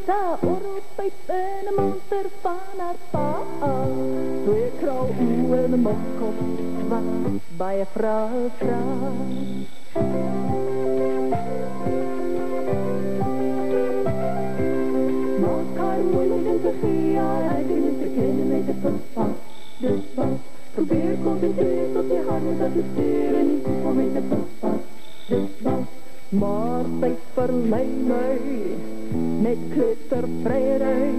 sa orpeit en een monster van haar pa. Twee krauw en een mokkop bij een vrouw. Maak haar moeilijk en vergeet haar eigen niet te kennen met de papa. Dus wat, probeer concentreren tot je haar moet assisteren, niet voor met de papa. Dus wat, maar zij verleid mij met klittervrijheid.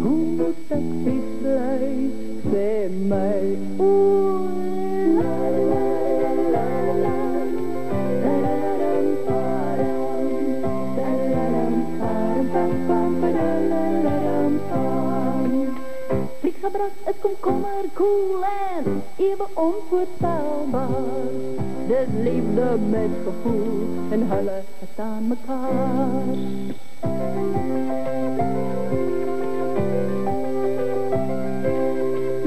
Hoe moet ik vis blij, zeg mij. Oeh, la la la la la. Vlieggebras, het komkommer, koel en even onvoorspelbaar. Dus liefde met gevoel en hullen het aan mekaar.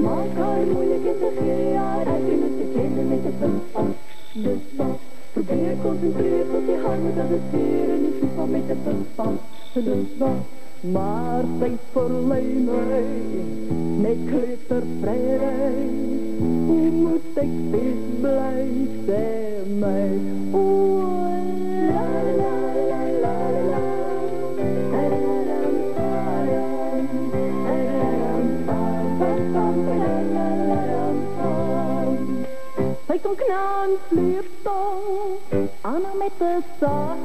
Maak haar moeilijk in te geven, haar eigen met te kennen met de papa. Dus wat, probeer concentreer tot je haar moet assisteren, niet goed van met de papa. Dus wat, maar zij verleid mij met klittervrijheid. Hoe moet ik vis blij, zeg mij. Oeh, la la la la la. Zij komt knaan, vleertong, Anna met de zacht.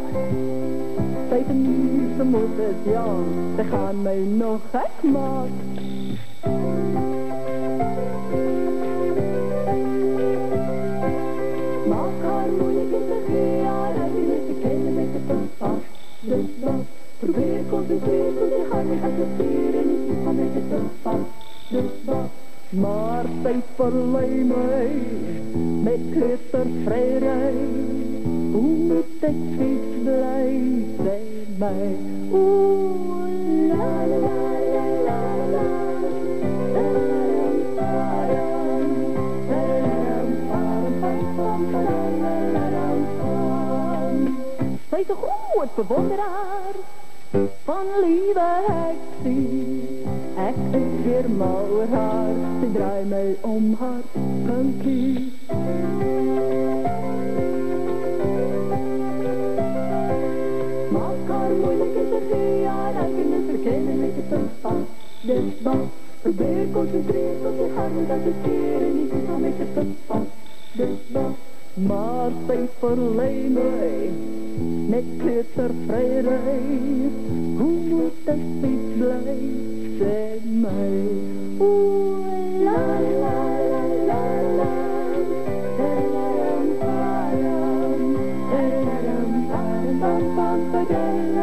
Zij vernieuwt, ze moet het jan, ze gaan mij nog gek maken. Maak haar moeilijk in te geven, haar eigen niet te kennen met de papa. Dus wat, probeer concentreren tot je haar moet assisteren, niet goed van met de papa. Dus wat, maar zij verleid mij met klittervrijheid. Hoe moet ik vis blij, zeg mij. Oeh, la la la la la. Zij is een groot bewonderaar van lieve heksie. Ik is weer mouwer haar, ze draait mij om haar punkie. Maak haar moeilijk in te geven, haar eigen niet verkennen met je papa. Dus wat, probeer concentreren tot je haar moet assisteren, niet goed van met je papa. Dus wat, maar zij verleid mij met klittervrijheid. Hoe moet ik vis blij, zeg mij. Oeh, la la la la la. Pam pam pam pam.